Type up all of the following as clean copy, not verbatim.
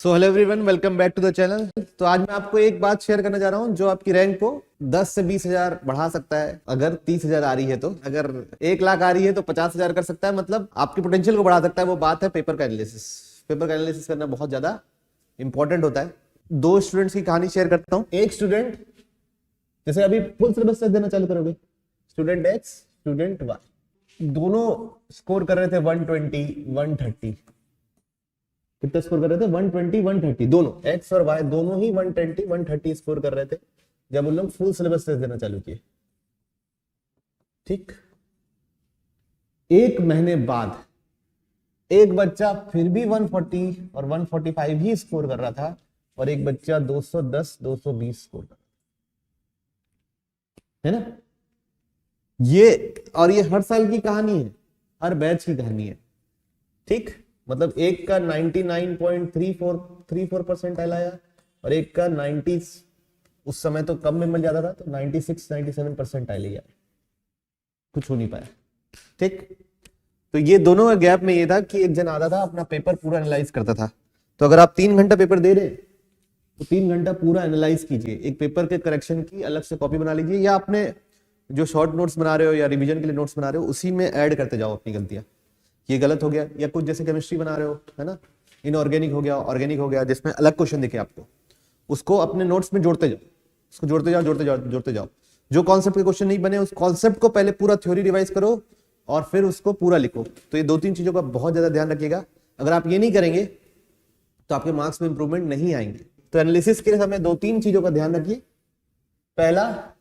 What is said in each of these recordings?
So hello everyone, welcome back to the channel. तो आज मैं आपको एक बात शेयर करने जा रहा हूं जो आपकी रैंक को 10 से 20,000 बढ़ा सकता है। अगर 30,000 आ रही है तो, अगर 1 लाख आ रही है तो 50,000 कर सकता है। मतलब आपकी पोटेंशियल को बढ़ा सकता है। वो बात है पेपर का एनालिसिस। पेपर का एनालिसिस करना बहुत ज्यादा इंपॉर्टेंट होता है। दो स्टूडेंट्स की कहानी शेयर करता हूँ। एक स्टूडेंट, जैसे अभी फुल सिलेबस देना चालू करोगे, स्टूडेंट एक्स, स्टूडेंट वाई, दोनों स्कोर कर रहे थे 120, 130। कितना स्कोर कर रहे थे? 120, 130। दोनों एक्स और वाई दोनों ही 120, 130 स्कोर कर रहे थे जब उन लोग फुल सिलेबस टेस्ट देना चालू किए। ठीक, एक महीने बाद एक बच्चा फिर भी 140 और 145 ही स्कोर कर रहा था और एक बच्चा 210, 220 स्कोर कर रहा है ना। ये हर साल की कहानी है, हर बैच की कहानी है। ठीक, मतलब एक का 99.34 परसेंटाइल आया और एक का 90, उस समय तो कम में मिल जाता था, तो 96, 97 परसेंटाइल ही आया। कुछ हो नहीं पाया। ठीक, तो ये दोनों का गैप में ये था कि एक जन आता था, अपना पेपर पूरा एनालाइज करता था। तो अगर आप 3 घंटा पेपर दे रहे हैं तो 3 घंटा पूरा एनालाइज कीजिए। एक पेपर के करेक्शन की अलग से कॉपी बना लीजिए, या अपने जो शॉर्ट नोट्स बना रहे हो या रिवीजन के लिए नोट्स बना रहे हो उसी में ऐड करते जाओ अपनी गलतियां। ये गलत हो गया, या कुछ जैसे केमिस्ट्री बना रहे हो, है ना, इनऑर्गेनिक हो गया, ऑर्गेनिक हो गया, जिसमें अलग क्वेश्चन दिखे आपको, उसको अपने नोट्स में जोड़ते जाओ। उसको जोड़ते जाओ, जोड़ते जाओ, जोड़ते जाओ। जो कॉन्सेप्ट के क्वेश्चन नहीं बने, उस कॉन्सेप्ट को पहले पूरा थ्योरी रिवाइज करो और फिर उसको पूरा लिखो। तो ये 2-3 चीजों का बहुत ज्यादा ध्यान रखिएगा। अगर आप ये नहीं करेंगे तो आपके मार्क्स में इंप्रूवमेंट नहीं आएंगे। तो एनालिसिस के लिए हमें 2-3 चीजों का ध्यान रखिए। पहला,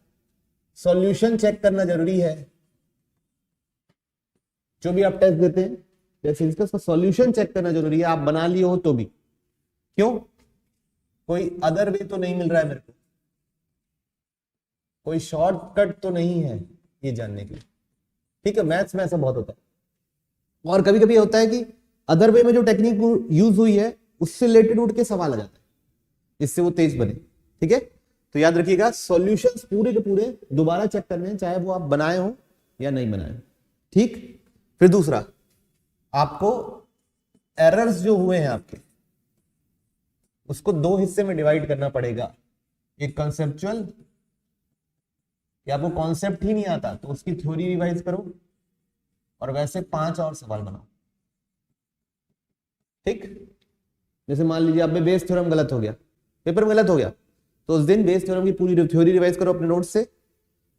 सॉल्यूशन चेक करना जरूरी है। जो भी आप टेस्ट देते हैं जैसे इसका सॉल्यूशन चेक करना जरूरी है, आप बना लिए हो तो भी। क्यों? कोई अदर वे तो नहीं मिल रहा है मेरे को, कोई शॉर्टकट तो नहीं है ये जानने के लिए। ठीक है, मैथ्स में ऐसा बहुत होता है। और कभी कभी होता है कि अदर वे में जो टेक्निक यूज हुई है उससे रिलेटेड उठ के सवाल आ जाता है, जिससे वो तेज बने। ठीक है, तो याद रखिएगा, सॉल्यूशंस पूरे के पूरे दोबारा चेक करने हैं, चाहे वो आप बनाए हो या नहीं बनाए हो। ठीक, फिर दूसरा, आपको एरर्स जो हुए हैं आपके, उसको 2 हिस्से में डिवाइड करना पड़ेगा। एक कंसेप्चुअल, कि आपको कॉन्सेप्ट ही नहीं आता तो उसकी थ्योरी रिवाइज करो, और वैसे 5 और सवाल बनाओ। ठीक, जैसे मान लीजिए आप में बेस थ्योरम गलत हो गया, पेपर में गलत हो गया, तो उस दिन बेस थ्योरम की पूरी थ्योरी रिवाइज करो अपने नोट से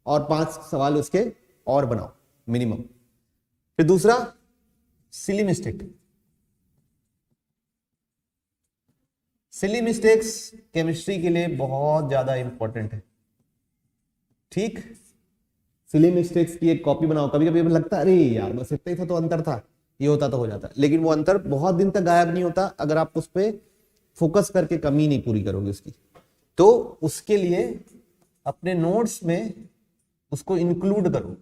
और 5 सवाल उसके और बनाओ मिनिमम। फिर दूसरा, silly mistake. Silly mistakes chemistry के लिए बहुत ज्यादा इंपॉर्टेंट है। ठीक, सिली मिस्टेक्स की एक कॉपी बनाओ। कभी कभी लगता है अरे यार बस इतना ही था तो अंतर था, ये होता तो हो जाता, लेकिन वो अंतर बहुत दिन तक गायब नहीं होता अगर आप उस पर फोकस करके कमी नहीं पूरी करोगे उसकी। तो उसके लिए अपने नोट्स में उसको इंक्लूड करो,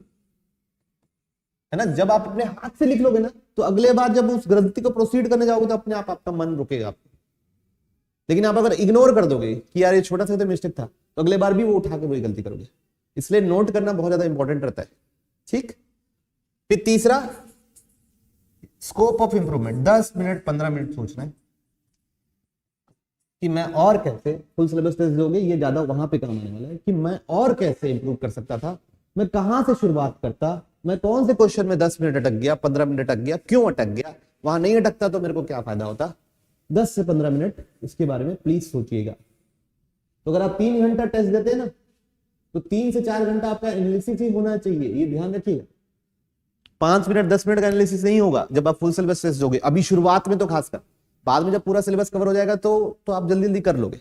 है ना। जब आप अपने हाथ से लिख लोगे ना, तो अगले बार जब उस गलती को प्रोसीड करने जाओगे तो अपने आप आपका मन रुकेगा आपको। लेकिन आप अगर इग्नोर कर दोगे कि यार ये छोटा सा तो मिस्टेक था, तो अगले बार भी वो उठा के वही गलती करोगे। इसलिए नोट करना बहुत ज्यादा इंपॉर्टेंट रहता है। ठीक, फिर तीसरा, scope of improvement. 10 minute 15 minute सोचना है कि मैं और कैसे, फुल सिलेबस टेस्ट दोगे ये ज्यादा वहां पे काम आने वाला है, कि मैं और कैसे इंप्रूव कर सकता था, मैं कहां से शुरुआत करता, मैं कौन से क्वेश्चन में 10 मिनट अटक गया, 15 मिनट अटक गया, क्यों अटक गया, वहां नहीं अटकता तो मेरे को क्या फायदा होता। 10 से 15 मिनट इसके बारे में प्लीज सोचिएगा। तो अगर आप 3 घंटा टेस्ट देते हैं ना, तो 3 से 4 घंटा आपका एनालिसिस ही होना चाहिए, ये ध्यान रखिएगा। 5 मिनट 10 मिनट का एनालिसिस नहीं होगा जब आप फुल सिलेबस टेस्ट दोगे, अभी शुरुआत में तो खासकर। बाद में जब पूरा सिलेबस कवर हो जाएगा तो आप जल्दी जल्दी कर लोगे।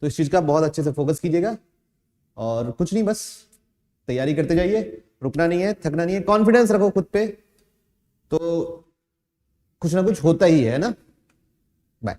तो इस चीज का बहुत अच्छे से फोकस कीजिएगा, और कुछ नहीं, बस तैयारी करते जाइए, रुकना नहीं है, थकना नहीं है, कॉन्फिडेंस रखो खुद पे, तो कुछ ना कुछ होता ही है ना। बाय।